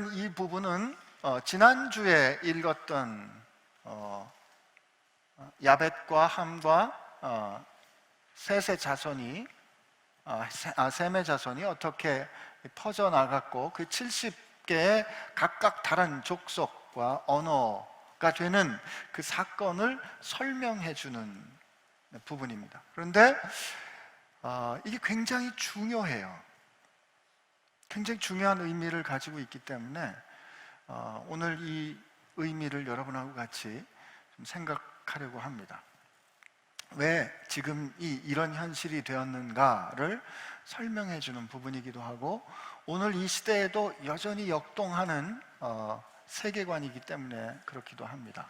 여러분, 이 부분은 지난주에 읽었던 야벳과 함과 셋의 자손이 셈의 자손이 어떻게 퍼져나갔고 그 70개의 각각 다른 족속과 언어가 되는 그 사건을 설명해 주는 부분입니다. 그런데 이게 굉장히 중요해요. 굉장히 중요한 의미를 가지고 있기 때문에 오늘 이 의미를 여러분하고 같이 좀 생각하려고 합니다. 왜 지금 이런 현실이 되었는가를 설명해 주는 부분이기도 하고, 오늘 이 시대에도 여전히 역동하는 세계관이기 때문에 그렇기도 합니다.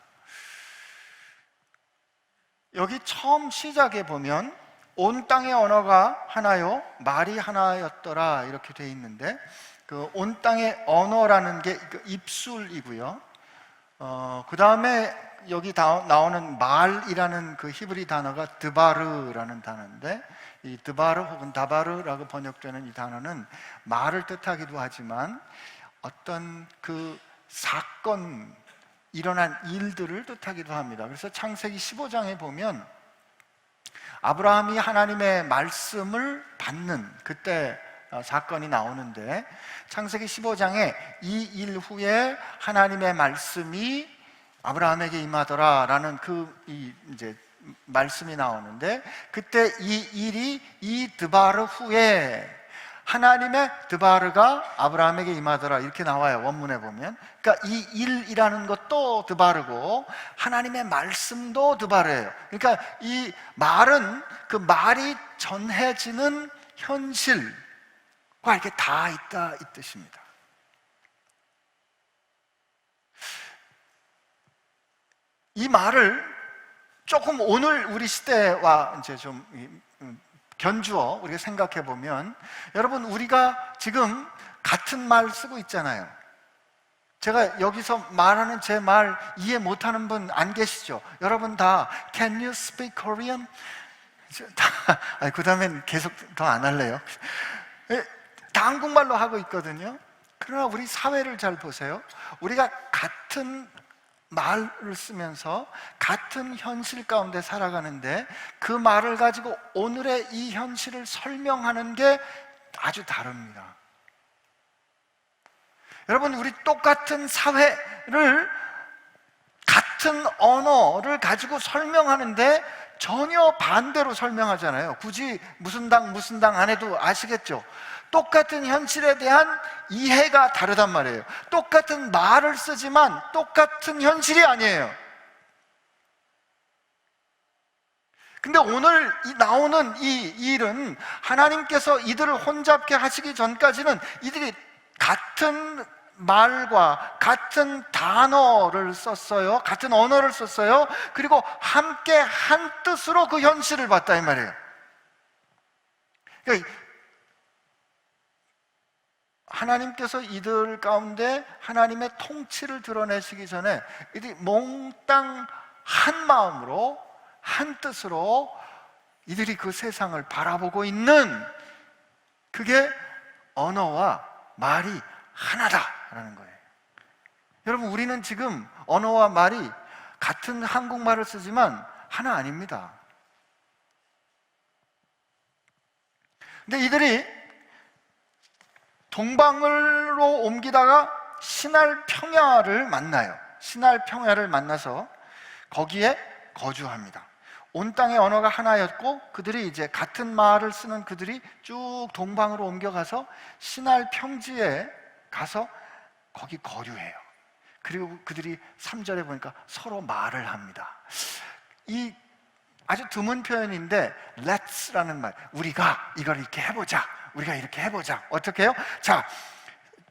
여기 처음 시작에 보면 온 땅의 언어가 하나요, 말이 하나였더라 이렇게 돼 있는데, 그 온 땅의 언어라는 게 입술이고요. 그 다음에 여기 나오는 말이라는 그 히브리 단어가 드바르라는 단어인데, 이 드바르 혹은 다바르라고 번역되는 이 단어는 말을 뜻하기도 하지만 어떤 그 사건, 일어난 일들을 뜻하기도 합니다. 그래서 창세기 15장에 보면 아브라함이 하나님의 말씀을 받는 그때 사건이 나오는데, 창세기 15장에 이 일 후에 하나님의 말씀이 아브라함에게 임하더라라는 이제 말씀이 나오는데, 그때 이 일이 이 드바르 후에 하나님의 드바르가 아브라함에게 임하더라 이렇게 나와요, 원문에 보면. 그러니까 이 일이라는 것도 드바르고 하나님의 말씀도 드바르예요. 그러니까 이 말은 그 말이 전해지는 현실과 이렇게 다 있다 이 뜻입니다. 이 말을 조금 오늘 우리 시대와 이제 좀 견주어 우리가 생각해 보면, 여러분, 우리가 지금 같은 말 쓰고 있잖아요. 제가 여기서 말하는 제 말 이해 못하는 분 안 계시죠? 여러분 다 Can you speak Korean? 그 다음엔 계속 더 안 할래요. 다 한국말로 하고 있거든요. 그러나 우리 사회를 잘 보세요. 우리가 같은 말을 쓰면서 같은 현실 가운데 살아가는데 그 말을 가지고 오늘의 이 현실을 설명하는 게 아주 다릅니다. 여러분, 우리 똑같은 사회를 같은 언어를 가지고 설명하는데 전혀 반대로 설명하잖아요. 굳이 무슨 당 안 해도 아시겠죠? 똑같은 현실에 대한 이해가 다르단 말이에요. 똑같은 말을 쓰지만 똑같은 현실이 아니에요. 근데 오늘 나오는 이 일은 하나님께서 이들을 혼잡게 하시기 전까지는 이들이 같은 말과 같은 단어를 썼어요. 같은 언어를 썼어요. 그리고 함께 한 뜻으로 그 현실을 봤다 이 말이에요. 그러니까 하나님께서 이들 가운데 하나님의 통치를 드러내시기 전에 이들이 몽땅 한 마음으로 한 뜻으로 이들이 그 세상을 바라보고 있는, 그게 언어와 말이 하나다라는 거예요. 여러분, 우리는 지금 언어와 말이 같은 한국말을 쓰지만 하나 아닙니다. 근데 이들이 동방으로 옮기다가 신할 평야를 만나요. 신할 평야를 만나서 거기에 거주합니다. 온 땅의 언어가 하나였고 그들이 이제 같은 말을 쓰는 그들이 쭉 동방으로 옮겨가서 신할 평지에 가서 거기 거류해요. 그리고 그들이 3절에 보니까 서로 말을 합니다. 이 아주 드문 표현인데 let's라는 말, 우리가 이걸 이렇게 해보자, 우리가 이렇게 해보자. 어떻게 해요? 자,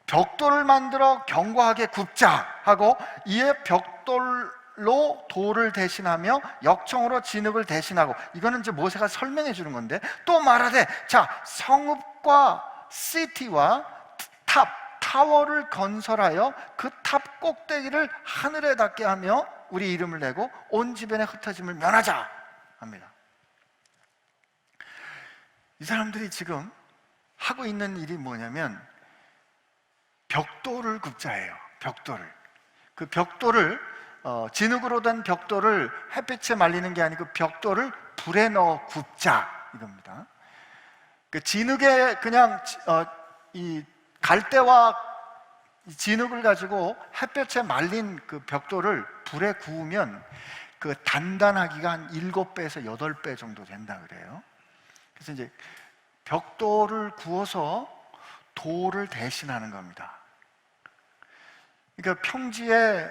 벽돌을 만들어 견고하게 굽자 하고, 이에 벽돌로 돌을 대신하며 역청으로 진흙을 대신하고, 이거는 이제 모세가 설명해 주는 건데, 또 말하되 자, 성읍과 시티와 타워를 건설하여 그 탑 꼭대기를 하늘에 닿게 하며 우리 이름을 내고 온 지변의 흩어짐을 면하자 합니다. 이 사람들이 지금 하고 있는 일이 뭐냐면 벽돌을 굽자예요. 벽돌을. 그 벽돌을 진흙으로 된 벽돌을 햇빛에 말리는 게 아니고 벽돌을 불에 넣어 굽자 이겁니다. 그 진흙에 그냥 이 갈대와 진흙을 가지고 햇볕에 말린 그 벽돌을 불에 구우면 그 단단하기가 한 7배에서 8배 정도 된다 그래요. 그래서 이제 벽돌을 구워서 돌을 대신하는 겁니다. 그러니까 평지에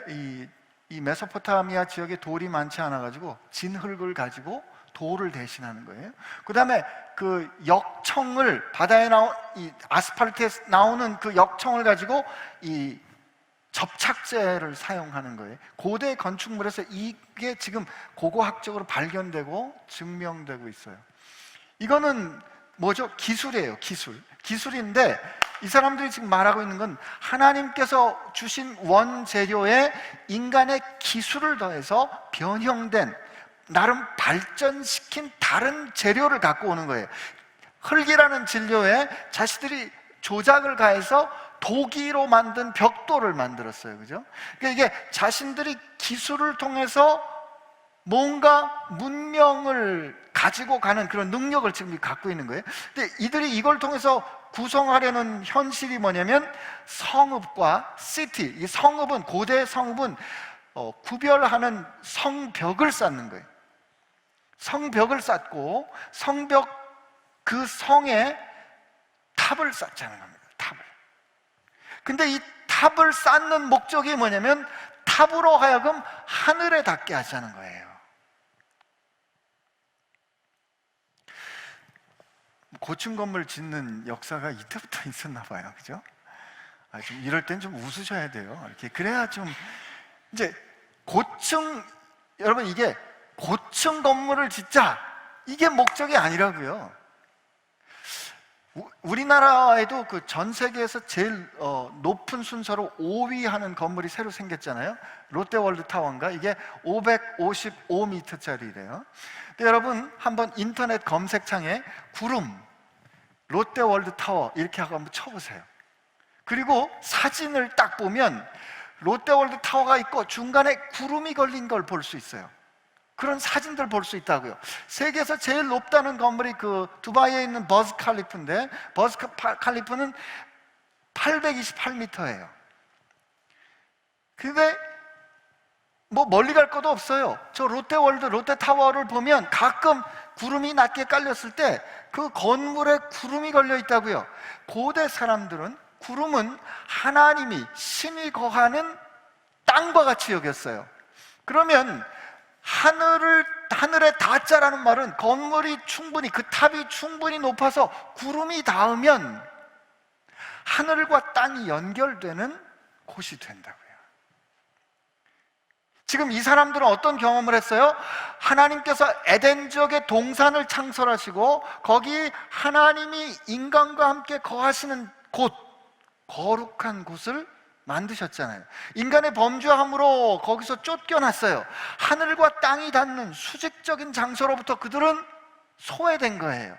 이 메소포타미아 지역에 돌이 많지 않아 가지고 진흙을 가지고 돌을 대신하는 거예요. 그 다음에 그 역청을 바다에 나온 이 아스팔트에 나오는 그 역청을 가지고 이 접착제를 사용하는 거예요. 고대 건축물에서 이게 지금 고고학적으로 발견되고 증명되고 있어요. 이거는 뭐죠? 기술이에요. 기술인데 이 사람들이 지금 말하고 있는 건 하나님께서 주신 원재료에 인간의 기술을 더해서 변형된, 나름 발전시킨 다른 재료를 갖고 오는 거예요. 흙이라는 진료에 자신들이 조작을 가해서 도기로 만든 벽돌을 만들었어요. 그죠? 그러니까 이게 자신들이 기술을 통해서 뭔가 문명을 가지고 가는 그런 능력을 지금 갖고 있는 거예요. 근데 이들이 이걸 통해서 구성하려는 현실이 뭐냐면 성읍과 시티, 이 성읍은, 고대 성읍은 구별하는 성벽을 쌓는 거예요. 성벽을 쌓고 성벽 그 성에 탑을 쌓자는 겁니다. 탑을. 근데 이 탑을 쌓는 목적이 뭐냐면 탑으로 하여금 하늘에 닿게 하자는 거예요. 고층 건물 짓는 역사가 이때부터 있었나 봐요. 그죠? 좀 이럴 땐 좀 웃으셔야 돼요. 이렇게 그래야 좀 이제 고층, 여러분 이게 고층 건물을 짓자 이게 목적이 아니라고요. 우리나라에도 그 전 세계에서 제일 높은 순서로 5위 하는 건물이 새로 생겼잖아요. 롯데월드 타워인가? 이게 555m짜리래요. 근데 여러분 한번 인터넷 검색창에 구름 롯데월드 타워 이렇게 하고 한번 쳐보세요. 그리고 사진을 딱 보면 롯데월드 타워가 있고 중간에 구름이 걸린 걸 볼 수 있어요. 그런 사진들 볼 수 있다고요. 세계에서 제일 높다는 건물이 그 두바이에 있는 버즈 칼리프인데, 버즈 칼리프는 828m예요. 근데 뭐 멀리 갈 것도 없어요. 저 롯데월드, 롯데타워를 보면 가끔 구름이 낮게 깔렸을 때 그 건물에 구름이 걸려 있다고요. 고대 사람들은 구름은 하나님이, 신이 거하는 땅과 같이 여겼어요. 그러면 하늘에 닿자라는 말은 건물이 충분히, 그 탑이 충분히 높아서 구름이 닿으면 하늘과 땅이 연결되는 곳이 된다고요. 지금 이 사람들은 어떤 경험을 했어요? 하나님께서 에덴 지역의 동산을 창설하시고 거기 하나님이 인간과 함께 거하시는 곳, 거룩한 곳을 만드셨잖아요. 인간의 범죄함으로 거기서 쫓겨났어요. 하늘과 땅이 닿는 수직적인 장소로부터 그들은 소외된 거예요.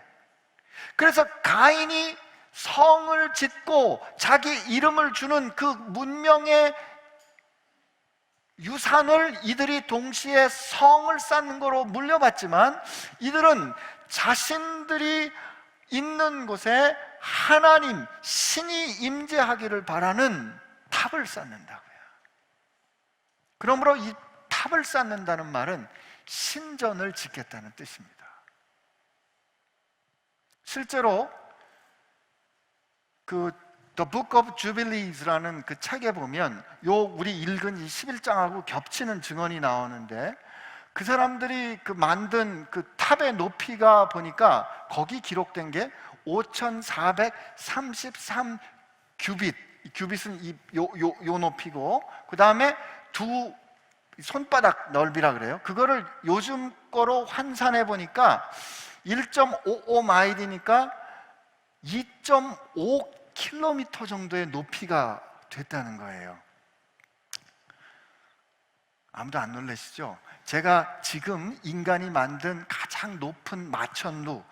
그래서 가인이 성을 짓고 자기 이름을 주는 그 문명의 유산을 이들이 동시에 성을 쌓는 거로 물려받지만 이들은 자신들이 있는 곳에 하나님, 신이 임재하기를 바라는 탑을 쌓는다고요. 그러므로 이 탑을 쌓는다는 말은 신전을 짓겠다는 뜻입니다. 실제로 그 The Book of Jubiles라는 그 책에 보면 우리 읽은 이 11장하고 겹치는 증언이 나오는데 그 사람들이 그 만든 그 탑의 높이가 보니까 거기 기록된 게 5,433 규빗. 규빗은 요 높이고 그 다음에 두 손바닥 넓이라 그래요. 그거를 요즘 거로 환산해 보니까 1.55 마일이니까 2.5km 정도의 높이가 됐다는 거예요. 아무도 안 놀라시죠? 제가 지금 인간이 만든 가장 높은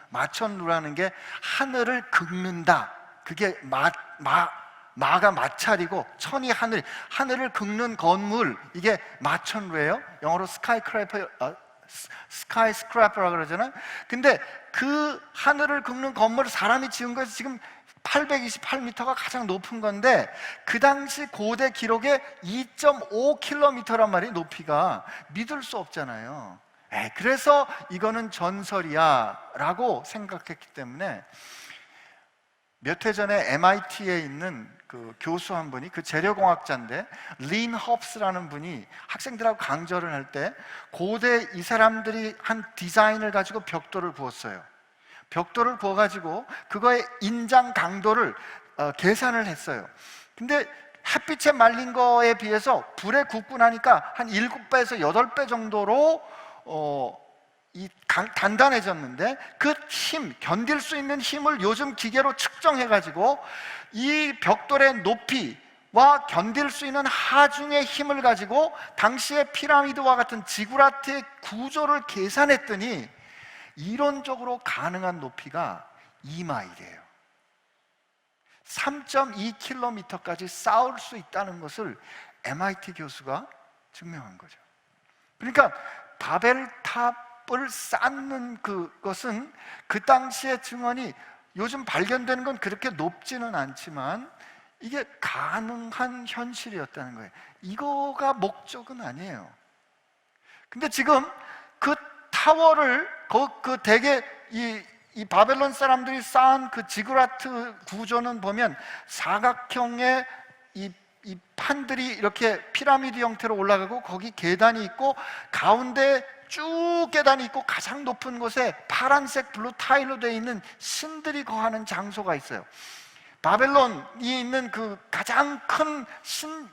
마천루라는 게 하늘을 긁는다. 그게 마가 마찰이고 천이 하늘을 긁는 건물, 이게 마천루예요. 영어로 스카이스크래퍼라고 그러잖아요. 근데 그 하늘을 긁는 건물을 사람이 지은 거에서 지금 828m가 가장 높은 건데, 그 당시 고대 기록에 2.5km란 말이에요. 높이가 믿을 수 없잖아요. 그래서 이거는 전설이야 라고 생각했기 때문에 몇 해 전에 MIT에 있는 그 교수 한 분이, 그 재료공학자인데 린 헙스라는 분이 학생들하고 강좌를 할 때 고대 이 사람들이 한 디자인을 가지고 벽돌을 구웠어요. 벽돌을 구워가지고 그거의 인장 강도를 계산을 했어요. 근데 햇빛에 말린 거에 비해서 불에 굽고 나니까 한 7배에서 8배 정도로 단단해졌는데, 그 힘, 견딜 수 있는 힘을 요즘 기계로 측정해가지고 이 벽돌의 높이와 견딜 수 있는 하중의 힘을 가지고 당시의 피라미드와 같은 지구라트의 구조를 계산했더니 이론적으로 가능한 높이가 2마일이에요. 3.2km까지 쌓을 수 있다는 것을 MIT 교수가 증명한 거죠. 그러니까 바벨탑을 쌓는 그것은 그 당시의 증언이, 요즘 발견되는 건 그렇게 높지는 않지만 이게 가능한 현실이었다는 거예요. 이거가 목적은 아니에요. 근데 지금 그 타워를 그 대개 이 바벨론 사람들이 쌓은 그 지구라트 구조는 보면 사각형의 이 판들이 이렇게 피라미드 형태로 올라가고, 거기 계단이 있고 가운데 쭉 계단이 있고, 가장 높은 곳에 파란색 블루 타일로 되어 있는 신들이 거하는 장소가 있어요. 바벨론이 있는 그 가장 큰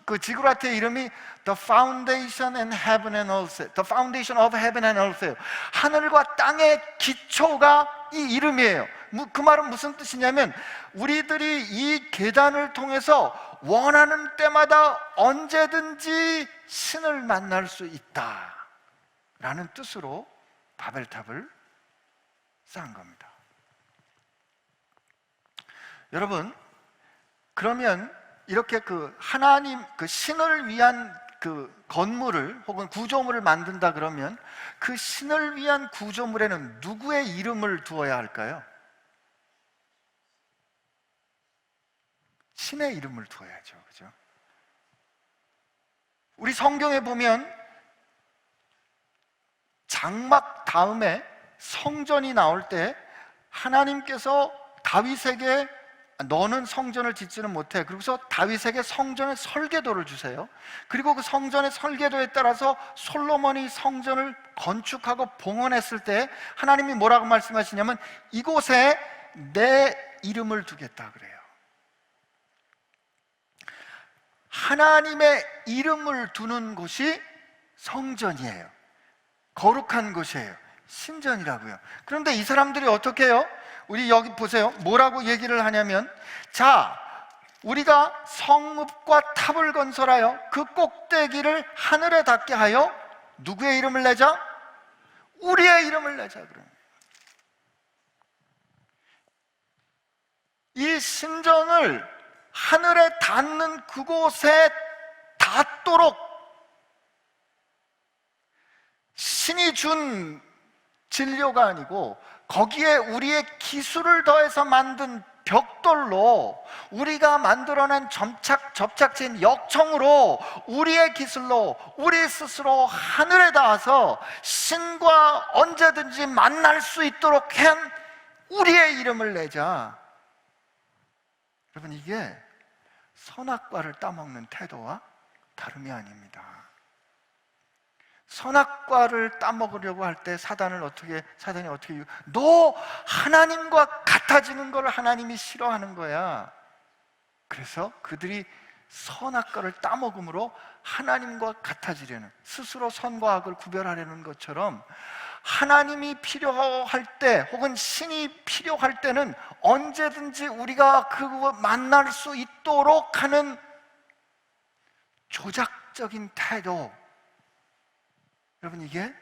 그 지구라트의 이름이 The Foundation and Heaven and Earth, The Foundation of Heaven and Earth예요. 하늘과 땅의 기초가 이 이름이에요. 그 말은 무슨 뜻이냐면, 우리들이 이 계단을 통해서 원하는 때마다 언제든지 신을 만날 수 있다라는 뜻으로 바벨탑을 쌓은 겁니다. 여러분, 그러면 이렇게 그 하나님, 그 신을 위한 그 건물을 혹은 구조물을 만든다 그러면 그 신을 위한 구조물에는 누구의 이름을 두어야 할까요? 신의 이름을 두어야죠. 그죠? 우리 성경에 보면 장막 다음에 성전이 나올 때 하나님께서 다윗에게 너는 성전을 짓지는 못해, 그리고서 다윗에게 성전의 설계도를 주세요. 그리고 그 성전의 설계도에 따라서 솔로몬이 성전을 건축하고 봉헌했을 때 하나님이 뭐라고 말씀하시냐면, 이곳에 내 이름을 두겠다 그래요. 하나님의 이름을 두는 곳이 성전이에요. 거룩한 곳이에요. 신전이라고요. 그런데 이 사람들이 어떻게 해요? 우리 여기 보세요. 뭐라고 얘기를 하냐면, 자, 우리가 성읍과 탑을 건설하여 그 꼭대기를 하늘에 닿게 하여 누구의 이름을 내자? 우리의 이름을 내자. 그러면 이 신전을 하늘에 닿는 그곳에 닿도록 신이 준 진료가 아니고, 거기에 우리의 기술을 더해서 만든 벽돌로, 우리가 만들어낸 접착제인 역청으로, 우리의 기술로 우리 스스로 하늘에 닿아서 신과 언제든지 만날 수 있도록 한 우리의 이름을 내자. 여러분, 이게 선악과를 따먹는 태도와 다름이 아닙니다. 선악과를 따먹으려고 할 때 사단이 어떻게 너 하나님과 같아지는 걸 하나님이 싫어하는 거야. 그래서 그들이 선악과를 따먹음으로 하나님과 같아지려는, 스스로 선과 악을 구별하려는 것처럼, 하나님이 필요할 때 혹은 신이 필요할 때는 언제든지 우리가 그거 만날 수 있도록 하는 조작적인 태도, 여러분, 이게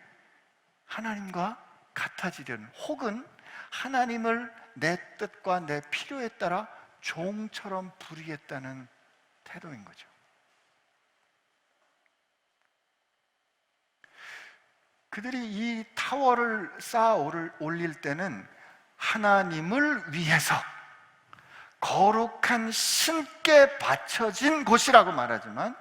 하나님과 같아지려는, 혹은 하나님을 내 뜻과 내 필요에 따라 종처럼 부리겠다는 태도인 거죠. 그들이 이 타워를 쌓아 올릴 때는 하나님을 위해서 거룩한 신께 바쳐진 곳이라고 말하지만,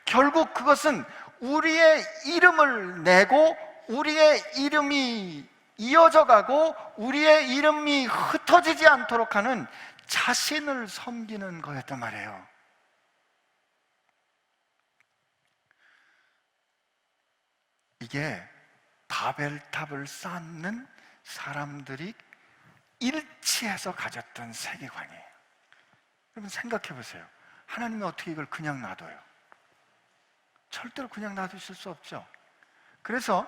결국 그것은 우리의 이름을 내고 우리의 이름이 이어져 가고 우리의 이름이 흩어지지 않도록 하는 자신을 섬기는 거였단 말이에요. 이게 바벨탑을 쌓는 사람들이 일치해서 가졌던 세계관이에요. 여러분 생각해 보세요. 하나님이 어떻게 이걸 그냥 놔둬요? 절대로 그냥 놔두실 수 없죠. 그래서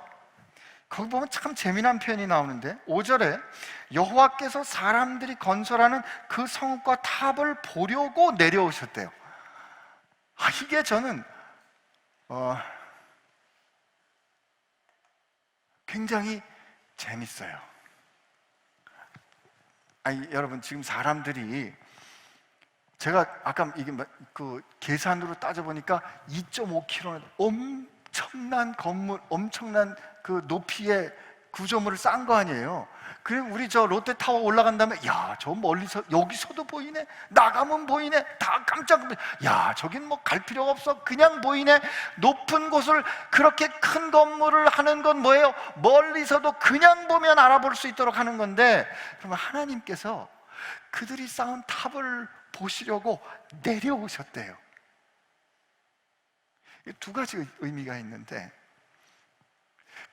거기 보면 참 재미난 표현이 나오는데, 5절에 여호와께서 사람들이 건설하는 그 성읍과 탑을 보려고 내려오셨대요. 이게 저는 굉장히 재밌어요. 여러분, 지금 사람들이, 제가 아까 이게 그 계산으로 따져보니까 2.5km 엄청난 건물, 엄청난 그 높이의 구조물을 쌓은 거 아니에요. 그리고 우리 저 롯데타워 올라간 다음에, 야, 저 멀리서 여기서도 보이네, 나가면 보이네, 다 깜짝 놀래. 야, 저긴 뭐 갈 필요가 없어, 그냥 보이네. 높은 곳을 그렇게 큰 건물을 하는 건 뭐예요? 멀리서도 그냥 보면 알아볼 수 있도록 하는 건데, 그러면 하나님께서 그들이 쌓은 탑을 보시려고 내려오셨대요. 두 가지 의미가 있는데,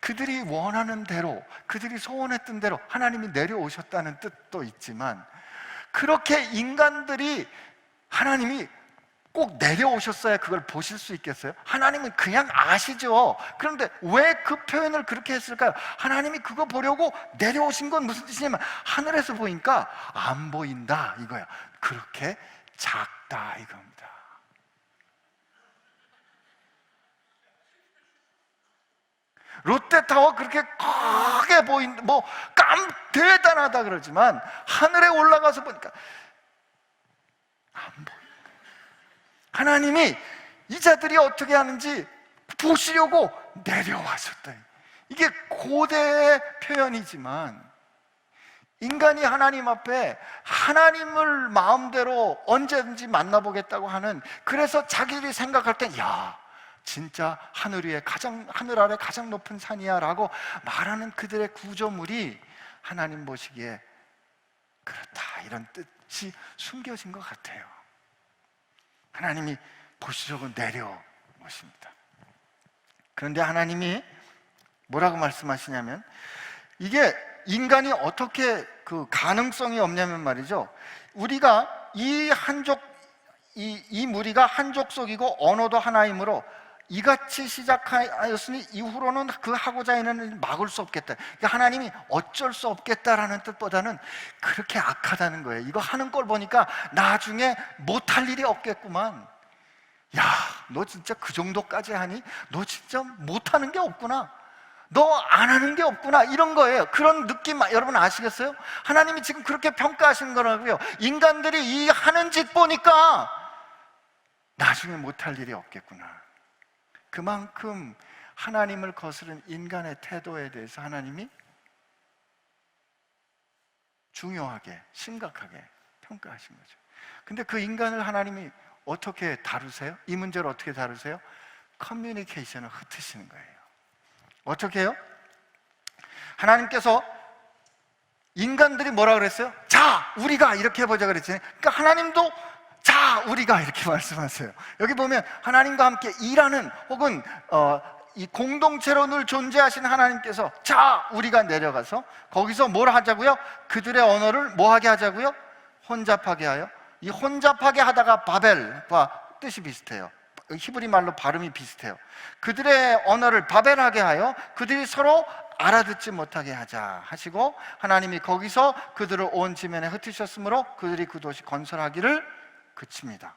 그들이 원하는 대로, 그들이 소원했던 대로 하나님이 내려오셨다는 뜻도 있지만, 그렇게 인간들이 하나님이 꼭 내려오셨어야 그걸 보실 수 있겠어요? 하나님은 그냥 아시죠. 그런데 왜 그 표현을 그렇게 했을까요? 하나님이 그거 보려고 내려오신 건 무슨 뜻이냐면, 하늘에서 보니까 안 보인다 이거야. 그렇게 작다 이겁니다. 롯데타워 그렇게 크게 보인, 대단하다 그러지만 하늘에 올라가서 보니까 안 보인다. 하나님이 이 자들이 어떻게 하는지 보시려고 내려왔었다. 이게 고대의 표현이지만, 인간이 하나님 앞에 하나님을 마음대로 언제든지 만나보겠다고 하는, 그래서 자기들이 생각할 때, 야, 진짜 하늘 아래 가장 높은 산이야 라고 말하는 그들의 구조물이 하나님 보시기에 그렇다, 이런 뜻이 숨겨진 것 같아요. 하나님이 보시려고 내려오십니다. 그런데 하나님이 뭐라고 말씀하시냐면, 이게 인간이 어떻게 그 가능성이 없냐면 말이죠, 우리가 이 무리가 한 족속이고 언어도 하나이므로 이같이 시작하였으니 이후로는 그 하고자 하는 막을 수 없겠다. 그러니까 하나님이 어쩔 수 없겠다라는 뜻보다는 그렇게 악하다는 거예요. 이거 하는 걸 보니까 나중에 못할 일이 없겠구만. 야, 너 진짜 그 정도까지 하니? 너 진짜 못하는 게 없구나, 너 안 하는 게 없구나, 이런 거예요. 그런 느낌 여러분 아시겠어요? 하나님이 지금 그렇게 평가하시는 거라고요. 인간들이 이 하는 짓 보니까 나중에 못할 일이 없겠구나. 그만큼 하나님을 거스른 인간의 태도에 대해서 하나님이 중요하게, 심각하게 평가하신 거죠. 근데 그 인간을 하나님이 어떻게 다루세요? 이 문제를 어떻게 다루세요? 커뮤니케이션을 흩으시는 거예요. 어떻게 해요? 하나님께서 인간들이 뭐라 그랬어요? 자, 우리가 이렇게 해보자 그랬잖아요. 그러니까 하나님도 자, 우리가 이렇게 말씀하세요. 여기 보면 하나님과 함께 일하는, 혹은 이 공동체로 늘 존재하신 하나님께서 자, 우리가 내려가서 거기서 뭘 하자고요? 그들의 언어를 뭐 하게 하자고요? 혼잡하게 하여. 이 혼잡하게 하다가 바벨과 뜻이 비슷해요. 히브리 말로 발음이 비슷해요. 그들의 언어를 바벨하게 하여 그들이 서로 알아듣지 못하게 하자 하시고, 하나님이 거기서 그들을 온 지면에 흩으셨으므로 그들이 그 도시 건설하기를 그칩니다.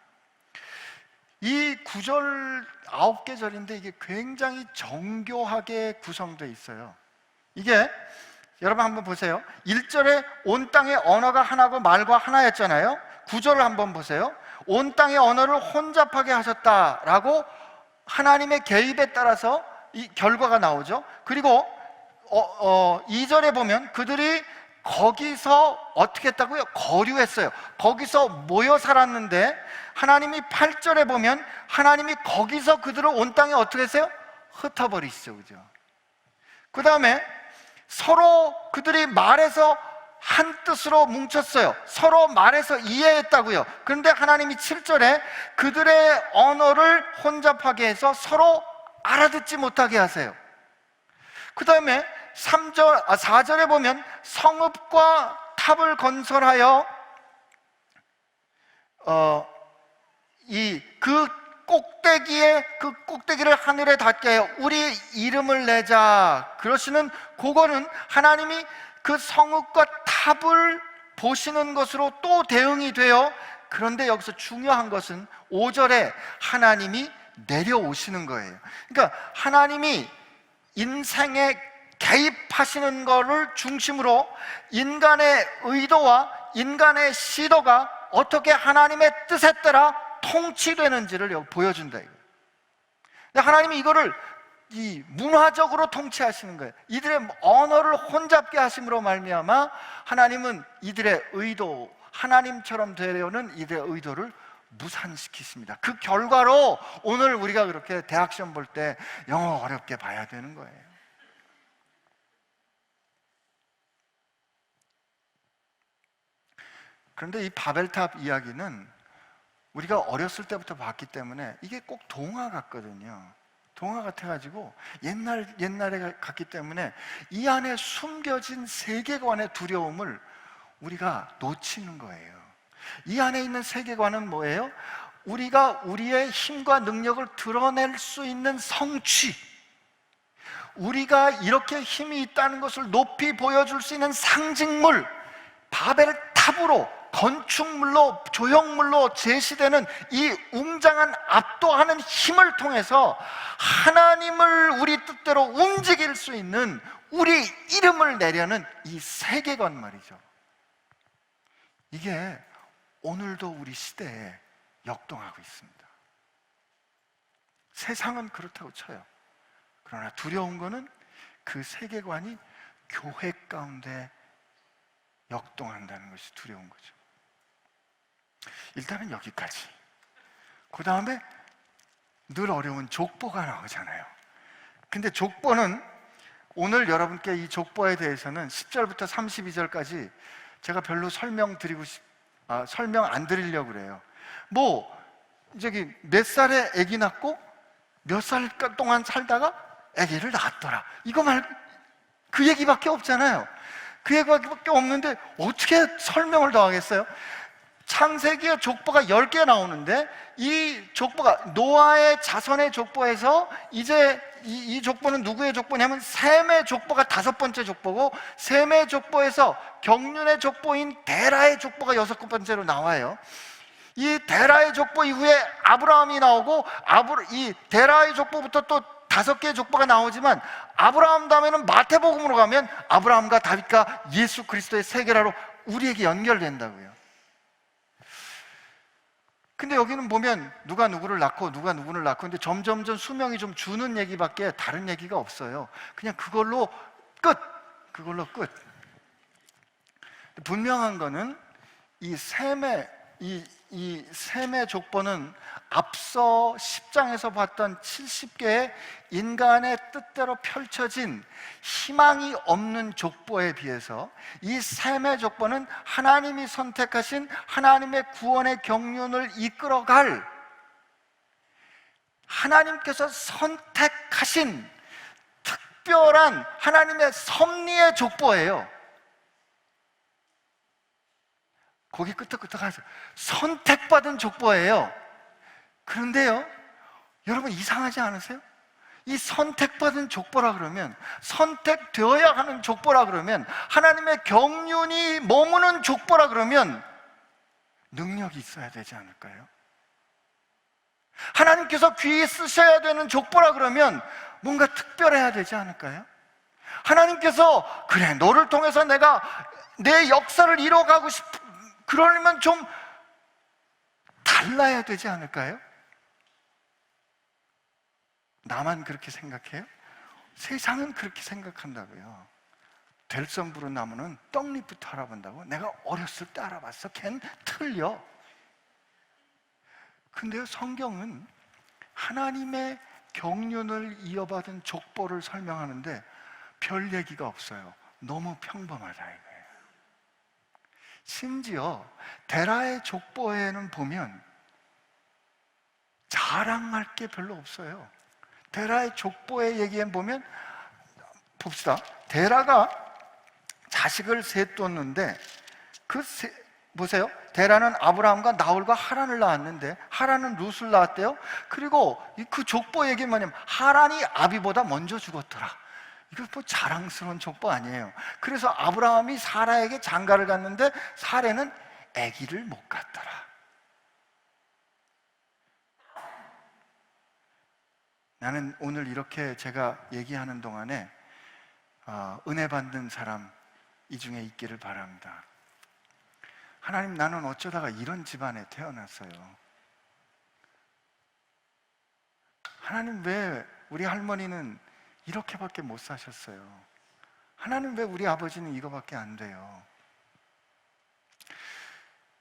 이 9절 9개 절인데 이게 굉장히 정교하게 구성되어 있어요. 이게 여러분 한번 보세요. 1절에 온 땅의 언어가 하나고 말과 하나였잖아요. 구절을 한번 보세요. 온 땅의 언어를 혼잡하게 하셨다라고 하나님의 개입에 따라서 이 결과가 나오죠. 그리고 2절에 보면 그들이 거기서 어떻게 했다고요? 거류했어요. 거기서 모여 살았는데, 하나님이 8절에 보면 하나님이 거기서 그들을 온 땅에 어떻게 했어요? 흩어버리시죠. 그죠? 그 다음에 서로 그들이 말해서 한 뜻으로 뭉쳤어요. 서로 말해서 이해했다고요. 그런데 하나님이 7절에 그들의 언어를 혼잡하게 해서 서로 알아듣지 못하게 하세요. 그 다음에 4절에 보면 성읍과 탑을 건설하여 그 꼭대기를 하늘에 닿게 하여 우리 이름을 내자. 그러시는 그거는 하나님이 그 성읍과 탑을 보시는 것으로 또 대응이 돼요. 그런데 여기서 중요한 것은 5절에 하나님이 내려오시는 거예요. 그러니까 하나님이 인생에 개입하시는 것을 중심으로 인간의 의도와 인간의 시도가 어떻게 하나님의 뜻에 따라 통치되는지를 보여준다. 근데 하나님이 이거를 문화적으로 통치하시는 거예요. 이들의 언어를 혼잡게 하심으로 말미암아 하나님은 이들의 의도, 하나님처럼 되려는 이들의 의도를 무산시키십니다. 그 결과로 오늘 우리가 그렇게 대학 시험 볼 때 영어 어렵게 봐야 되는 거예요. 그런데 이 바벨탑 이야기는 우리가 어렸을 때부터 봤기 때문에 이게 꼭 동화 같거든요. 동화 같아가지고 옛날에 갔기 때문에 이 안에 숨겨진 세계관의 두려움을 우리가 놓치는 거예요. 이 안에 있는 세계관은 뭐예요? 우리가 우리의 힘과 능력을 드러낼 수 있는 성취, 우리가 이렇게 힘이 있다는 것을 높이 보여줄 수 있는 상징물, 바벨탑으로, 건축물로, 조형물로 제시되는 이 웅장한 압도하는 힘을 통해서 하나님을 우리 뜻대로 움직일 수 있는, 우리 이름을 내려는 이 세계관 말이죠. 이게 오늘도 우리 시대에 역동하고 있습니다. 세상은 그렇다고 쳐요. 그러나 두려운 거는 그 세계관이 교회 가운데 역동한다는 것이 두려운 거죠. 일단은 여기까지. 그 다음에 늘 어려운 족보가 나오잖아요. 근데 족보는 오늘 여러분께 이 족보에 대해서는 10절부터 32절까지 제가 별로 설명 안 드리려고 그래요. 몇 살에 아기 낳고 몇 살 동안 살다가 아기를 낳았더라, 이거 그 얘기밖에 없잖아요. 그 얘기밖에 없는데 어떻게 설명을 더 하겠어요? 창세기의 족보가 10개 나오는데 이 족보가 노아의 자손의 족보에서 이제 이 족보는 누구의 족보냐면 셈의 족보가 5번째 족보고, 셈의 족보에서 경륜의 족보인 데라의 족보가 6번째로 나와요. 이 데라의 족보 이후에 아브라함이 나오고, 이 데라의 족보부터 또 5개의 족보가 나오지만 아브라함 다음에는 마태복음으로 가면 아브라함과 다윗과 예수 그리스도의 세계라로 우리에게 연결된다고요. 근데 여기는 보면 누가 누구를 낳고 누가 누구를 낳고, 근데 점점점 수명이 좀 주는 얘기밖에 다른 얘기가 없어요. 그냥 그걸로 끝. 분명한 거는 이 셈의 족보는 앞서 10장에서 봤던 70개의 인간의 뜻대로 펼쳐진 희망이 없는 족보에 비해서 이 셈의 족보는 하나님이 선택하신 하나님의 구원의 경륜을 이끌어갈, 하나님께서 선택하신 특별한 하나님의 섭리의 족보예요. 거기 끄떡끄떡하죠. 선택받은 족보예요. 그런데요, 여러분 이상하지 않으세요? 이 선택받은 족보라 그러면, 선택되어야 하는 족보라 그러면, 하나님의 경륜이 머무는 족보라 그러면 능력이 있어야 되지 않을까요? 하나님께서 귀히 쓰셔야 되는 족보라 그러면 뭔가 특별해야 되지 않을까요? 하나님께서 그래, 너를 통해서 내가 내 역사를 이뤄가고 싶어, 그러려면 좀 달라야 되지 않을까요? 나만 그렇게 생각해요? 세상은 그렇게 생각한다고요. 될성부른 나무는 떡잎부터 알아본다고? 내가 어렸을 때 알아봤어. 걘 틀려. 근데요, 성경은 하나님의 경륜을 이어받은 족보를 설명하는데 별 얘기가 없어요. 너무 평범하다 이거예요. 심지어 데라의 족보에는 보면 자랑할 게 별로 없어요. 데라의 족보의 얘기에 보면, 봅시다. 데라가 자식을 셋 뒀는데 보세요. 데라는 아브라함과 나홀과 하란을 낳았는데 하란은 룻을 낳았대요. 그리고 그 족보 얘기 뭐냐면 하란이 아비보다 먼저 죽었더라. 이거 뭐 자랑스러운 족보 아니에요. 그래서 아브라함이 사라에게 장가를 갔는데 사라는 아기를 못 갖더라. 나는 오늘 이렇게 제가 얘기하는 동안에 은혜 받는 사람 이 중에 있기를 바랍니다. 하나님, 나는 어쩌다가 이런 집안에 태어났어요. 하나님, 왜 우리 할머니는 이렇게밖에 못 사셨어요? 하나님, 왜 우리 아버지는 이거밖에 안 돼요?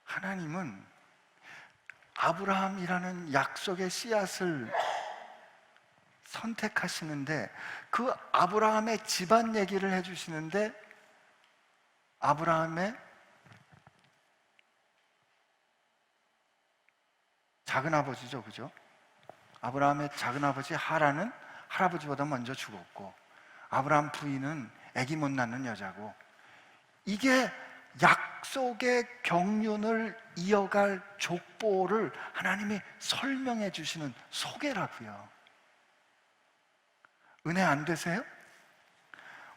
하나님은 아브라함이라는 약속의 씨앗을 선택하시는데 그 아브라함의 집안 얘기를 해주시는데 아브라함의 작은아버지죠, 그죠? 아브라함의 작은아버지 하란은 할아버지보다 먼저 죽었고 아브라함 부인은 아기 못 낳는 여자고, 이게 약속의 경륜을 이어갈 족보를 하나님이 설명해 주시는 소개라고요. 은혜 안 되세요?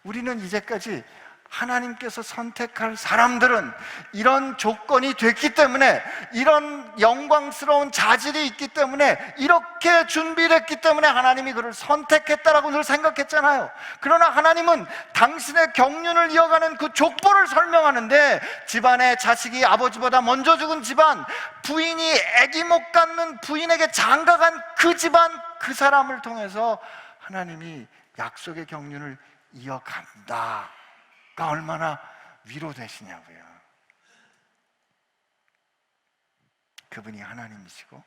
우리는 이제까지 하나님께서 선택할 사람들은 이런 조건이 됐기 때문에, 이런 영광스러운 자질이 있기 때문에, 이렇게 준비를 했기 때문에 하나님이 그를 선택했다라고 늘 생각했잖아요. 그러나 하나님은 당신의 경륜을 이어가는 그 족보를 설명하는데, 집안의 자식이 아버지보다 먼저 죽은 집안, 부인이 아기 못 갖는 부인에게 장가간 그 집안, 그 사람을 통해서 하나님이 약속의 경륜을 이어간다. 얼마나 위로되시냐고요. 그분이 하나님이시고,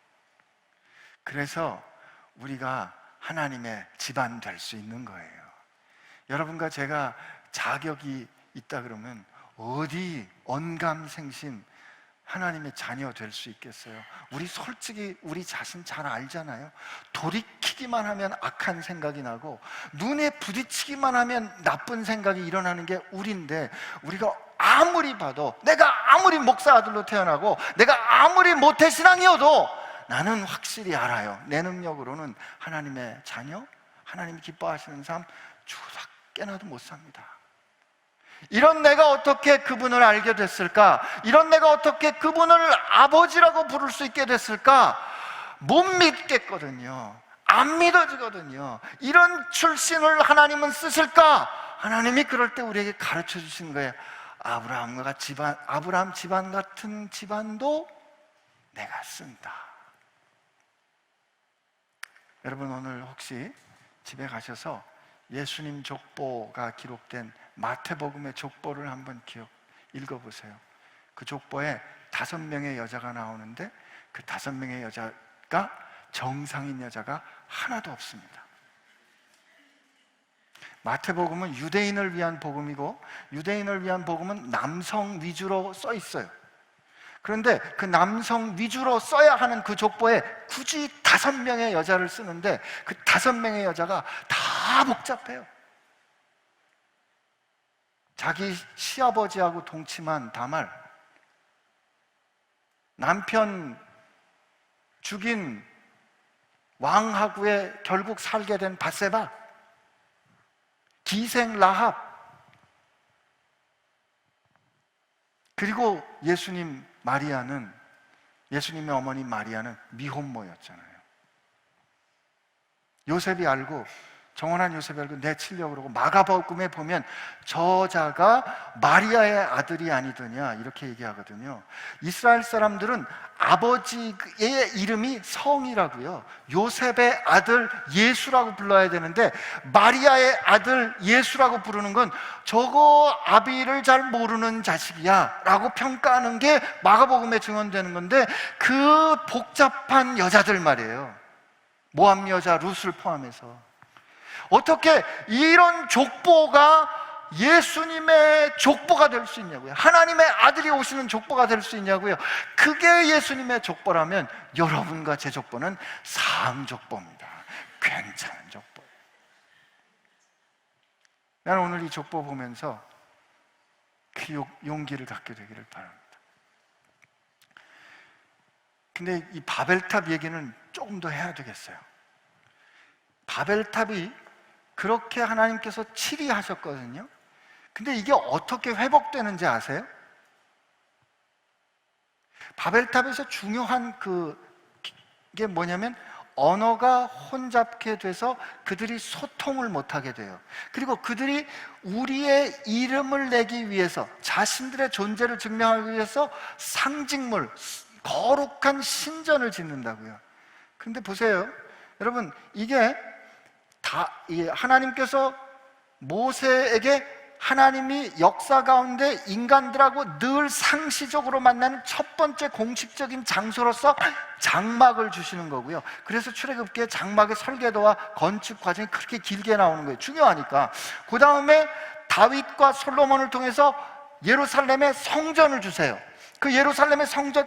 그래서 우리가 하나님의 집안 될 수 있는 거예요. 여러분과 제가 자격이 있다 그러면 어디 언감생심 하나님의 자녀 될 수 있겠어요? 우리 솔직히 우리 자신 잘 알잖아요. 돌이키기만 하면 악한 생각이 나고 눈에 부딪히기만 하면 나쁜 생각이 일어나는 게 우리인데, 우리가 아무리 봐도, 내가 아무리 목사 아들로 태어나고 내가 아무리 모태신앙이어도 나는 확실히 알아요. 내 능력으로는 하나님의 자녀, 하나님이 기뻐하시는 삶 주닥깨나도 못 삽니다. 이런 내가 어떻게 그분을 알게 됐을까? 이런 내가 어떻게 그분을 아버지라고 부를 수 있게 됐을까? 못 믿겠거든요. 안 믿어지거든요. 이런 출신을 하나님은 쓰실까? 하나님이 그럴 때 우리에게 가르쳐 주시는 거예요. 아브라함 집안 같은 집안도 내가 쓴다. 여러분, 오늘 혹시 집에 가셔서 예수님 족보가 기록된 마태복음의 족보를 한번 읽어보세요. 그 족보에 5명의 여자가 나오는데 그 5명의 여자가 정상인 여자가 하나도 없습니다. 마태복음은 유대인을 위한 복음이고, 유대인을 위한 복음은 남성 위주로 써 있어요. 그런데 그 남성 위주로 써야 하는 그 족보에 굳이 5명의 여자를 쓰는데 그 5명의 여자가 다 복잡해요. 자기 시아버지하고 동침한 다말, 남편 죽인 왕하고에 결국 살게 된 밧세바, 기생 라합, 그리고 예수님의 어머니 마리아는 미혼모였잖아요. 요셉이 알고 정원한 요셉을 내치려고 그러고, 마가복음에 보면 저자가 마리아의 아들이 아니더냐 이렇게 얘기하거든요. 이스라엘 사람들은 아버지의 이름이 성이라고요. 요셉의 아들 예수라고 불러야 되는데 마리아의 아들 예수라고 부르는 건 저거 아비를 잘 모르는 자식이야 라고 평가하는 게 마가복음에 증언되는 건데, 그 복잡한 여자들 말이에요. 모함 여자 룻을 포함해서. 어떻게 이런 족보가 예수님의 족보가 될 수 있냐고요. 하나님의 아들이 오시는 족보가 될 수 있냐고요. 그게 예수님의 족보라면 여러분과 제 족보는 사항 족보입니다. 괜찮은 족보. 나는 오늘 이 족보 보면서 그 용기를 갖게 되기를 바랍니다. 근데 이 바벨탑 얘기는 조금 더 해야 되겠어요. 바벨탑이 그렇게 하나님께서 치리하셨거든요. 근데 이게 어떻게 회복되는지 아세요? 바벨탑에서 중요한 게 뭐냐면 언어가 혼잡게 돼서 그들이 소통을 못하게 돼요. 그리고 그들이 우리의 이름을 내기 위해서, 자신들의 존재를 증명하기 위해서 상징물, 거룩한 신전을 짓는다고요. 근데 보세요, 여러분, 이게 하나님께서 모세에게 하나님이 역사 가운데 인간들하고 늘 상시적으로 만나는 첫 번째 공식적인 장소로서 장막을 주시는 거고요. 그래서 출애굽기에 장막의 설계도와 건축 과정이 그렇게 길게 나오는 거예요. 중요하니까. 그 다음에 다윗과 솔로몬을 통해서 예루살렘에 성전을 주세요. 그 예루살렘의 성전,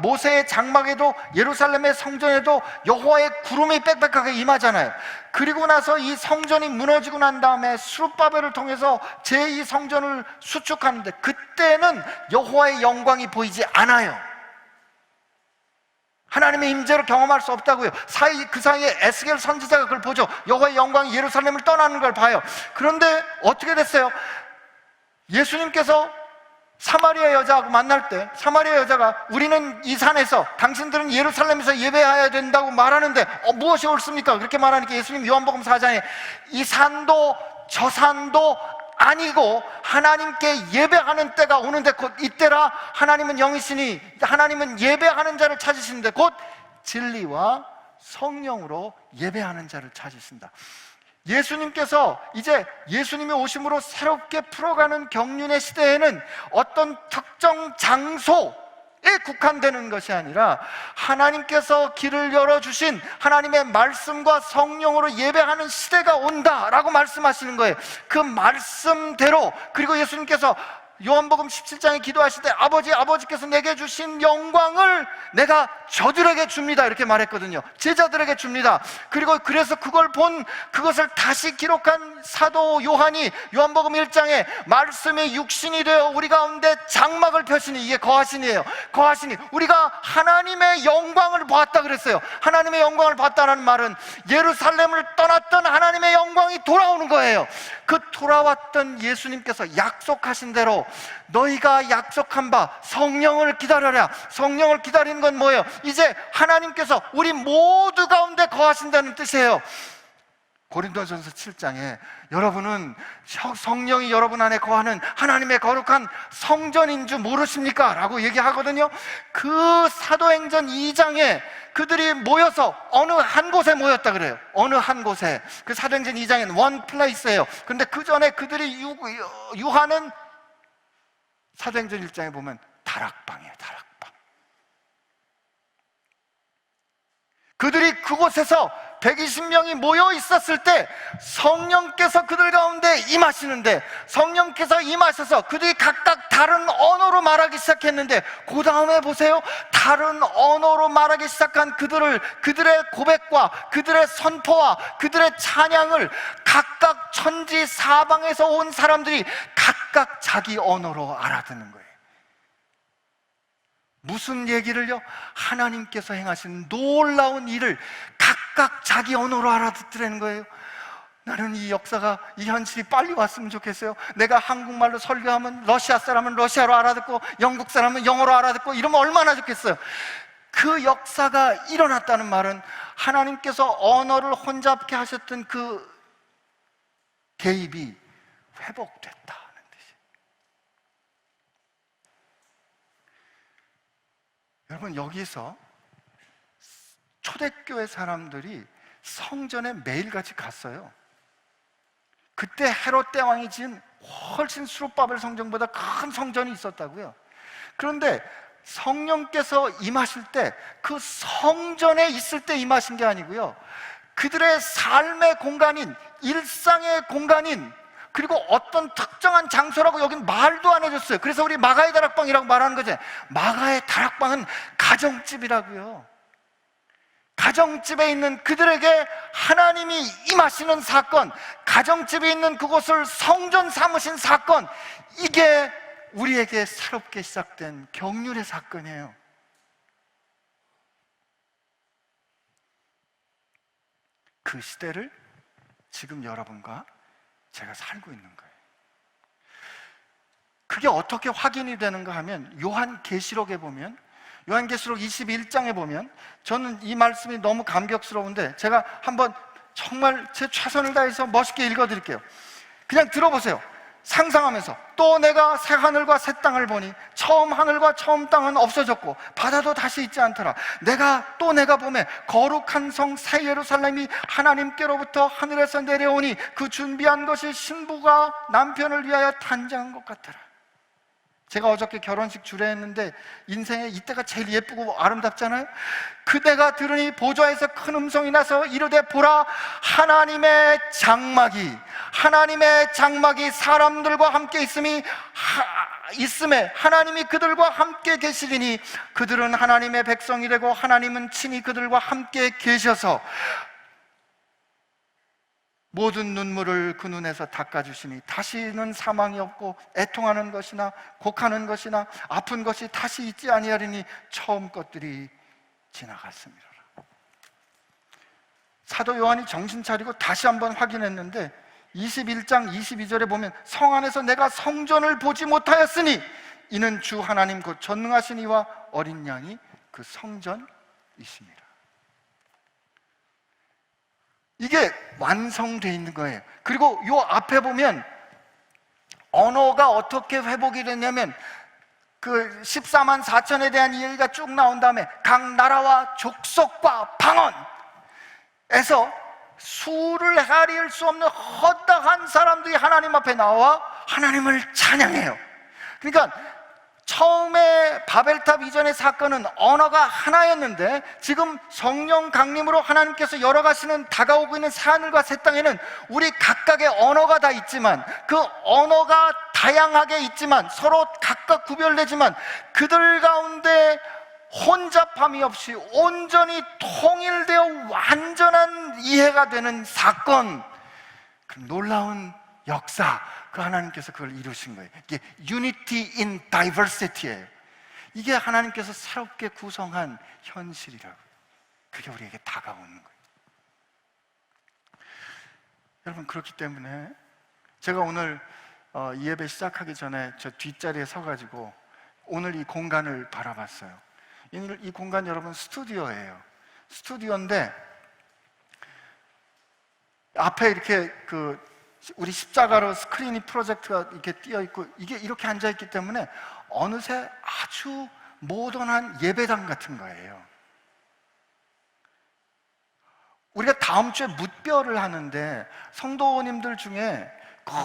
모세의 장막에도 예루살렘의 성전에도 여호와의 구름이 빽빽하게 임하잖아요. 그리고 나서 이 성전이 무너지고 난 다음에 스룹바벨을 통해서 제2 성전을 수축하는데, 그때는 여호와의 영광이 보이지 않아요. 하나님의 임재를 경험할 수 없다고요. 그 사이에 에스겔 선지자가 그걸 보죠. 여호와의 영광이 예루살렘을 떠나는 걸 봐요. 그런데 어떻게 됐어요? 예수님께서 사마리아 여자하고 만날 때 사마리아 여자가 우리는 이 산에서, 당신들은 예루살렘에서 예배해야 된다고 말하는데 무엇이 옳습니까? 그렇게 말하니까 예수님 요한복음 4장에 이 산도 저 산도 아니고 하나님께 예배하는 때가 오는데 곧 이때라. 하나님은 영이시니 하나님은 예배하는 자를 찾으시는데 곧 진리와 성령으로 예배하는 자를 찾으신다. 예수님께서 이제 예수님이 오심으로 새롭게 풀어가는 경륜의 시대에는 어떤 특정 장소에 국한되는 것이 아니라 하나님께서 길을 열어주신 하나님의 말씀과 성령으로 예배하는 시대가 온다라고 말씀하시는 거예요. 그 말씀대로. 그리고 예수님께서 요한복음 17장에 기도하실 때 아버지께서 내게 주신 영광을 내가 저들에게 줍니다 이렇게 말했거든요. 제자들에게 줍니다. 그리고 그래서 그것을 다시 기록한 사도 요한이 요한복음 1장에 말씀이 육신이 되어 우리 가운데 장막을 펴시니, 이게 거하시니예요. 거하시니 우리가 하나님의 영광을 보았다 그랬어요. 하나님의 영광을 봤다는 말은 예루살렘을 떠났던 하나님의 영광이 돌아오는 거예요. 그 돌아왔던 예수님께서 약속하신 대로 너희가 약속한 바 성령을 기다려라. 성령을 기다리는 건 뭐예요? 이제 하나님께서 우리 모두 가운데 거하신다는 뜻이에요. 고린도전서 7장에 여러분은 성령이 여러분 안에 거하는 하나님의 거룩한 성전인 줄 모르십니까? 라고 얘기하거든요. 그 사도행전 2장에 그들이 모여서 어느 한 곳에 모였다 그래요. 어느 한 곳에. 그 사도행전 2장에는 one place예요. 그런데 그 전에 그들이 유하는 사도행전 1장에 보면 다락방이에요. 다락방. 그들이 그곳에서 120명이 모여 있었을 때 성령께서 그들 가운데 임하시는데, 성령께서 임하셔서 그들이 각각 다른 언어로 말하기 시작했는데, 그 다음에 보세요. 다른 언어로 말하기 시작한 그들의 고백과 그들의 선포와 그들의 찬양을 각각 천지 사방에서 온 사람들이 각각 자기 언어로 알아듣는 거예요. 무슨 얘기를요? 하나님께서 행하신 놀라운 일을 각각 자기 언어로 알아듣더라는 거예요. 나는 이 역사가, 이 현실이 빨리 왔으면 좋겠어요. 내가 한국말로 설교하면 러시아 사람은 러시아로 알아듣고 영국 사람은 영어로 알아듣고 이러면 얼마나 좋겠어요. 그 역사가 일어났다는 말은 하나님께서 언어를 혼잡케 하셨던 그 개입이 회복됐다는 뜻이에요. 여러분, 여기서 초대교회 사람들이 성전에 매일같이 갔어요. 그때 헤롯 대왕이 지은 훨씬 수룹바벨 성전보다 큰 성전이 있었다고요. 그런데 성령께서 임하실 때 그 성전에 있을 때 임하신 게 아니고요, 그들의 삶의 공간인, 일상의 공간인, 그리고 어떤 특정한 장소라고 여긴 말도 안 해줬어요. 그래서 우리 마가의 다락방이라고 말하는 거죠. 마가의 다락방은 가정집이라고요. 가정집에 있는 그들에게 하나님이 임하시는 사건, 가정집에 있는 그곳을 성전 삼으신 사건, 이게 우리에게 새롭게 시작된 경륜의 사건이에요. 그 시대를 지금 여러분과 제가 살고 있는 거예요. 그게 어떻게 확인이 되는가 하면 요한계시록에 보면, 요한계시록 21장에 보면, 저는 이 말씀이 너무 감격스러운데 제가 한번 정말 제 최선을 다해서 멋있게 읽어드릴게요. 그냥 들어보세요. 상상하면서, 또 내가 새 하늘과 새 땅을 보니 처음 하늘과 처음 땅은 없어졌고 바다도 다시 있지 않더라. 내가 보매 거룩한 성 새 예루살렘이 하나님께로부터 하늘에서 내려오니 그 준비한 것이 신부가 남편을 위하여 탄생한 것 같더라. 제가 어저께 결혼식 주례했는데 인생에 이때가 제일 예쁘고 아름답잖아요. 그대가 들으니 보좌에서 큰 음성이 나서 이르되 보라, 하나님의 장막이 사람들과 함께 있음에 하나님이 그들과 함께 계시리니 그들은 하나님의 백성이 되고 하나님은 친히 그들과 함께 계셔서 모든 눈물을 그 눈에서 닦아주시니 다시는 사망이 없고 애통하는 것이나 곡하는 것이나 아픈 것이 다시 있지 아니하리니 처음 것들이 지나갔습니다. 사도 요한이 정신 차리고 다시 한번 확인했는데 21장 22절에 보면, 성 안에서 내가 성전을 보지 못하였으니 이는 주 하나님 곧 전능하신 이와 어린 양이 그 성전이십니다. 이게 완성되어 있는 거예요. 그리고 요 앞에 보면 언어가 어떻게 회복이 됐냐면, 그 14만 4천에 대한 이야기가 쭉 나온 다음에 각 나라와 족속과 방언에서 수를 헤아릴 수 없는 허다한 사람들이 하나님 앞에 나와 하나님을 찬양해요. 그러니까 처음에 바벨탑 이전의 사건은 언어가 하나였는데, 지금 성령 강림으로 하나님께서 열어가시는, 다가오고 있는 새하늘과 새 땅에는 우리 각각의 언어가 다 있지만, 그 언어가 다양하게 있지만 서로 각각 구별되지만 그들 가운데 혼잡함이 없이 온전히 통일되어 완전한 이해가 되는 사건, 그 놀라운 역사, 그 하나님께서 그걸 이루신 거예요. 이게 Unity in Diversity예요. 이게 하나님께서 새롭게 구성한 현실이라고. 그게 우리에게 다가오는 거예요. 여러분, 그렇기 때문에 제가 오늘 이 예배 시작하기 전에 저 뒷자리에 서가지고 오늘 이 공간을 바라봤어요. 이 공간, 여러분, 스튜디오예요. 스튜디오인데 앞에 이렇게 우리 십자가로 스크린이 프로젝트가 이렇게 띄어 있고, 이게 이렇게 앉아 있기 때문에 어느새 아주 모던한 예배당 같은 거예요. 우리가 다음 주에 뭇별을 하는데 성도님들 중에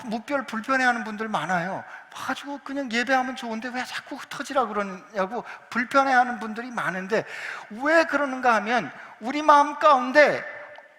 뭇별 불편해하는 분들 많아요. 가지고 그냥 예배하면 좋은데 왜 자꾸 흩어지라 그러냐고 불편해하는 분들이 많은데, 왜 그러는가 하면 우리 마음 가운데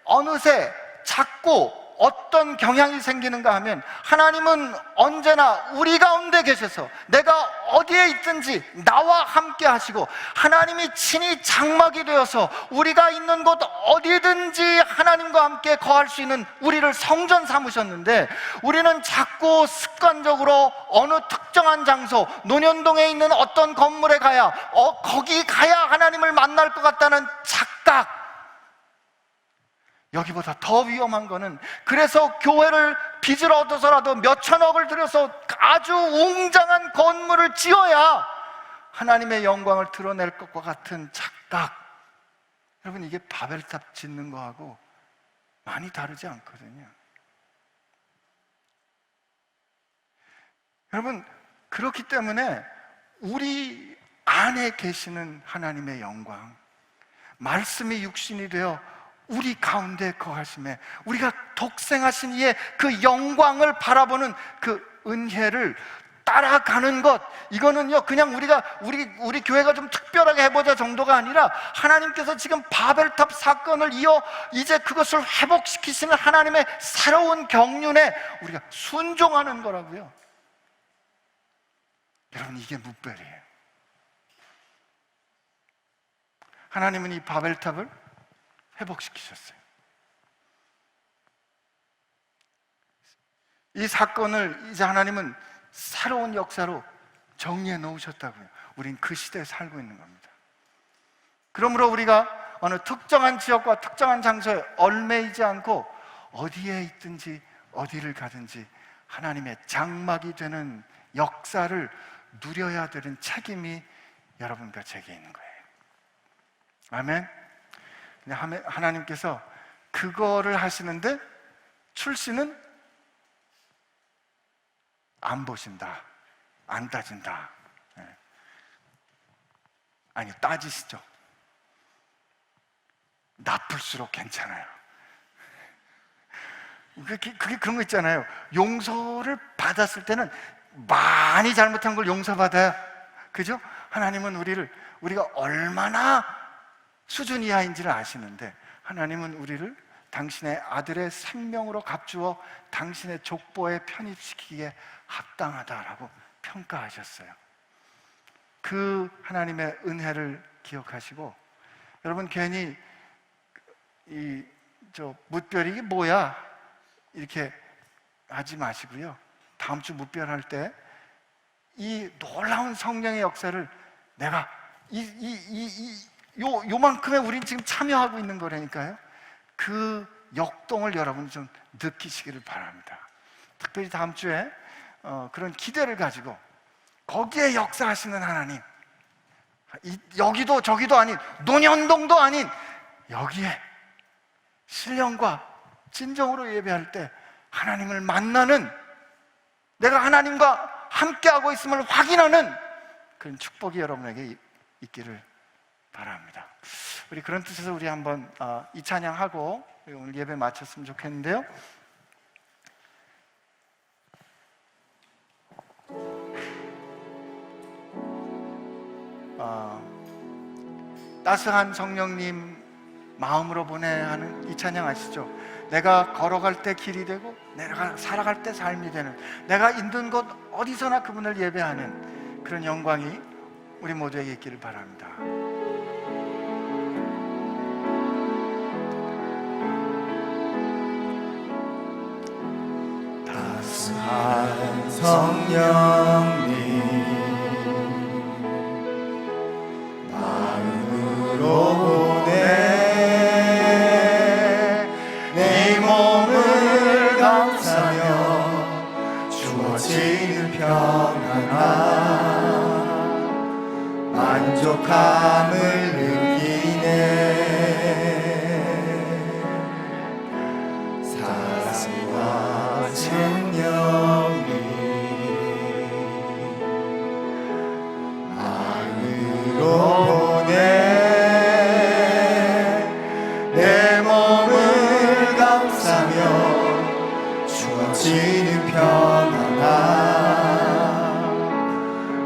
어느새 자꾸 어떤 경향이 생기는가 하면, 하나님은 언제나 우리 가운데 계셔서 내가 어디에 있든지 나와 함께 하시고, 하나님이 친히 장막이 되어서 우리가 있는 곳 어디든지 하나님과 함께 거할 수 있는 우리를 성전 삼으셨는데, 우리는 자꾸 습관적으로 어느 특정한 장소, 논현동에 있는 어떤 건물에 가야 거기 가야 하나님을 만날 것 같다는 착각. 여기보다 더 위험한 거는, 그래서 교회를 빚을 얻어서라도 몇 천억을 들여서 아주 웅장한 건물을 지어야 하나님의 영광을 드러낼 것과 같은 착각. 여러분, 이게 바벨탑 짓는 거하고 많이 다르지 않거든요. 여러분, 그렇기 때문에 우리 안에 계시는 하나님의 영광, 말씀이 육신이 되어 우리 가운데 거하심에 우리가 독생하신 이의 그 영광을 바라보는 그 은혜를 따라가는 것, 이거는요 그냥 우리 교회가 좀 특별하게 해보자 정도가 아니라 하나님께서 지금 바벨탑 사건을 이어 이제 그것을 회복시키시는 하나님의 새로운 경륜에 우리가 순종하는 거라고요. 여러분, 이게 무별이에요. 하나님은 이 바벨탑을 회복시키셨어요. 이 사건을 이제 하나님은 새로운 역사로 정리해 놓으셨다고요. 우린 그 시대에 살고 있는 겁니다. 그러므로 우리가 어느 특정한 지역과 특정한 장소에 얽매이지 않고 어디에 있든지 어디를 가든지 하나님의 장막이 되는 역사를 누려야 되는 책임이 여러분과 제게 있는 거예요. 아멘. 하나님께서 그거를 하시는데 출신은 안 보신다, 안 따진다. 아니, 따지시죠. 나쁠수록 괜찮아요. 그게 그런 거 있잖아요. 용서를 받았을 때는 많이 잘못한 걸 용서받아야, 그죠? 하나님은 우리가 얼마나 수준 이하인지를 아시는데 하나님은 우리를 당신의 아들의 생명으로 값주어 당신의 족보에 편입시키기에 합당하다라고 평가하셨어요. 그 하나님의 은혜를 기억하시고, 여러분, 괜히 뭇별이 이게 뭐야 이렇게 하지 마시고요. 다음 주 뭇별할 때 이 놀라운 성령의 역사를 내가 요만큼에 우린 지금 참여하고 있는 거라니까요. 그 역동을 여러분 좀 느끼시기를 바랍니다. 특별히 다음 주에 그런 기대를 가지고 거기에 역사하시는 하나님, 여기도 저기도 아닌, 논현동도 아닌 여기에 신령과 진정으로 예배할 때 하나님을 만나는, 내가 하나님과 함께하고 있음을 확인하는 그런 축복이 여러분에게 있기를 바랍니다. 우리 그런 뜻에서 우리 한번 이 찬양하고 오늘 예배 마쳤으면 좋겠는데요. 따스한 성령님 마음으로 보내 하는 이 찬양 아시죠? 내가 걸어갈 때 길이 되고 내가 살아갈 때 삶이 되는, 내가 있는 곳 어디서나 그분을 예배하는 그런 영광이 우리 모두에게 있기를 바랍니다. 따스한 성령님 마음으로 보내 내 몸을 감싸며 주어지는 평안함 만족함을 느끼네. 사랑과 생명이 마음으로 보내 내 몸을 감싸며 주어지는 평안함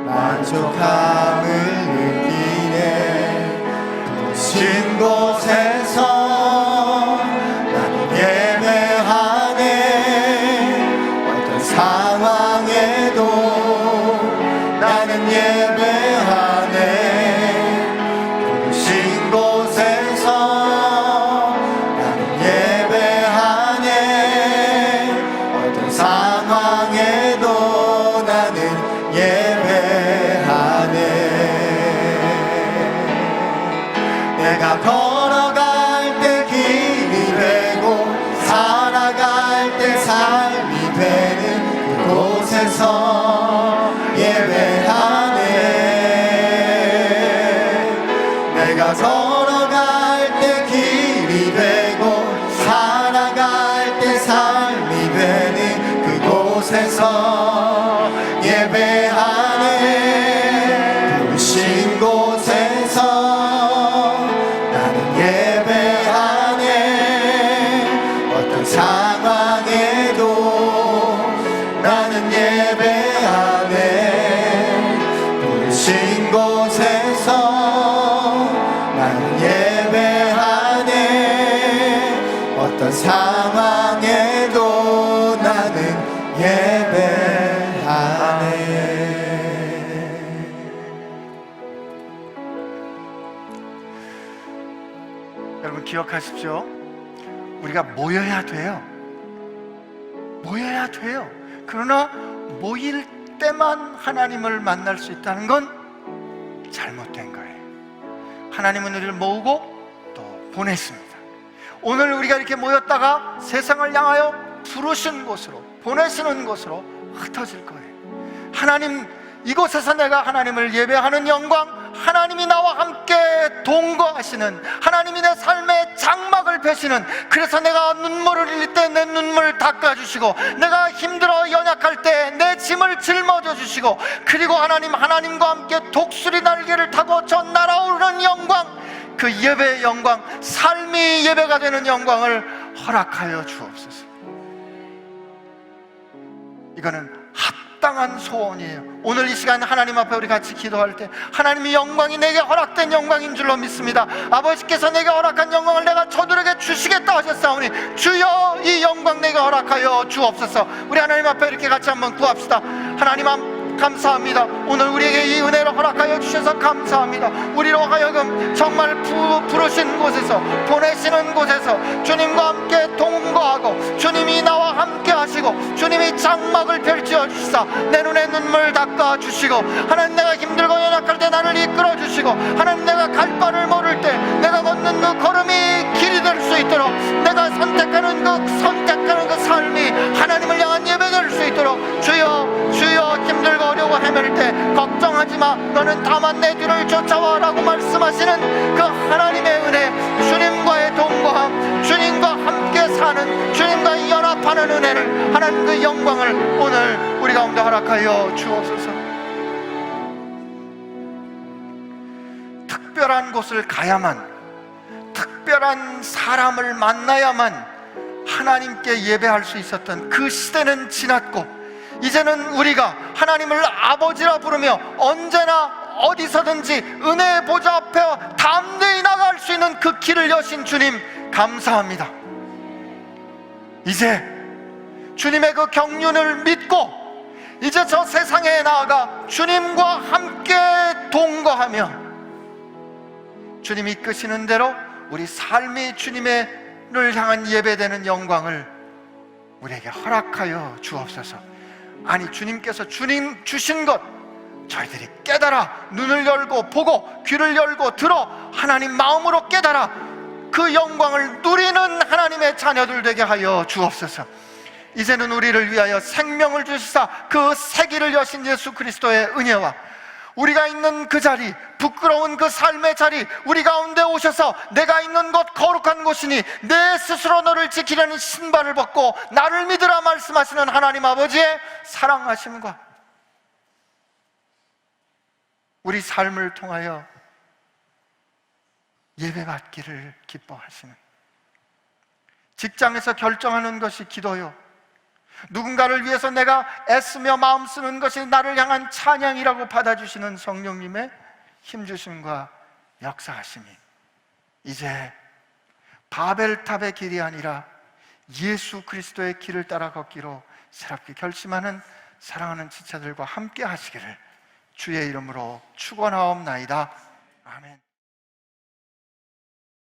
만족함을 느끼네. 신 곳에서 나는 예배하네. 어떤 상황에도 나는 예배하네. 신 곳에서 나는 예배하네. 어떤 상황에도 나는 예배하네. 내가 걸어갈 때 길이 되고 살아갈 때 삶이 되는 그곳에서 예배하네. 내가 걸어갈 때 곳에서 예배하네. 부르신 곳에서 나는 예배하네. 어떤 상황에도 나는 예배하네. 부르신 곳에서 나는 예배하네. 어떤 상황에도 나는 예배하네. 여러분 기억하십시오. 우리가 모여야 돼요. 모여야 돼요. 그러나 모일 때만 하나님을 만날 수 있다는 건 잘못된 거예요. 하나님은 우리를 모으고 또 보냈습니다. 오늘 우리가 이렇게 모였다가 세상을 향하여 부르신 곳으로, 보내시는 곳으로 흩어질 거예요. 하나님, 이곳에서 내가 하나님을 예배하는 영광, 하나님이 나와 함께 동거하시는, 하나님이 내 삶의 장막을 펴시는, 그래서 내가 눈물을 흘릴 때 내 눈물을 닦아주시고, 내가 힘들어 연약할 때 내 짐을 짊어져 주시고, 그리고 하나님과 함께 독수리 날개를 타고 저 날아오르는 영광, 그 예배의 영광, 삶이 예배가 되는 영광을 허락하여 주옵소서. 이거는 합당한 소원이에요. 오늘 이 시간 하나님 앞에 우리 같이 기도할 때 하나님의 영광이 내게 허락된 영광인 줄로 믿습니다. 아버지께서 내게 허락한 영광을 내가 저들에게 주시겠다 하셨사오니 주여 이 영광 내게 허락하여 주옵소서. 우리 하나님 앞에 이렇게 같이 한번 구합시다. 하나님 감사합니다. 오늘 우리에게 이 은혜를 허락하여 주셔서 감사합니다. 우리로 하여금 정말 부르신 곳에서, 보내시는 곳에서 주님과 함께 동거하고 주님이 나와 함께 하시고 주님이 장막을 펼쳐 주시사 내 눈에 눈물 닦아 주시고, 하나님 내가 힘들고 연약할 때 나를 이끌어 주시고, 하나님 내가 갈 바를 모를 때 내가 걷는 그 걸음이 길이 될 수 있도록, 내가 선택하는 그 삶이 하나님을 향한 예배 될 수 있도록 주여 힘들고 어려워 헤맬 때 걱정하지마, 너는 다만 내 뒤를 쫓아와 라고 말씀하시는 그 하나님의 은혜, 주님과의 동거함, 주님과 함께 사는, 주님과 연합하는 은혜를, 하나님 그 영광을 오늘 우리 가운데 허락하여 주옵소서. 특별한 곳을 가야만, 특별한 사람을 만나야만 하나님께 예배할 수 있었던 그 시대는 지났고, 이제는 우리가 하나님을 아버지라 부르며 언제나 어디서든지 은혜의 보좌 앞에 담대히 나갈 수 있는 그 길을 여신 주님 감사합니다. 이제 주님의 그 경륜을 믿고 이제 저 세상에 나아가 주님과 함께 동거하며 주님이 이끄시는 대로 우리 삶이 주님을 향한 예배되는 영광을 우리에게 허락하여 주옵소서. 아니, 주님께서 주님 주신 것 저희들이 깨달아 눈을 열고 보고 귀를 열고 들어 하나님 마음으로 깨달아 그 영광을 누리는 하나님의 자녀들 되게 하여 주옵소서. 이제는 우리를 위하여 생명을 주시사 그 새길을 여신 예수 그리스도의 은혜와 우리가 있는 그 자리, 부끄러운 그 삶의 자리, 우리 가운데 오셔서 내가 있는 곳 거룩한 곳이니 내 스스로 너를 지키려는 신발을 벗고 나를 믿으라 말씀하시는 하나님 아버지의 사랑하심과 우리 삶을 통하여 예배받기를 기뻐하시는, 직장에서 결정하는 것이 기도요, 누군가를 위해서 내가 애쓰며 마음 쓰는 것이 나를 향한 찬양이라고 받아주시는 성령님의 힘주심과 역사하심이 이제 바벨탑의 길이 아니라 예수 그리스도의 길을 따라 걷기로 새롭게 결심하는 사랑하는 지체들과 함께 하시기를 주의 이름으로 축원하옵나이다. 아멘.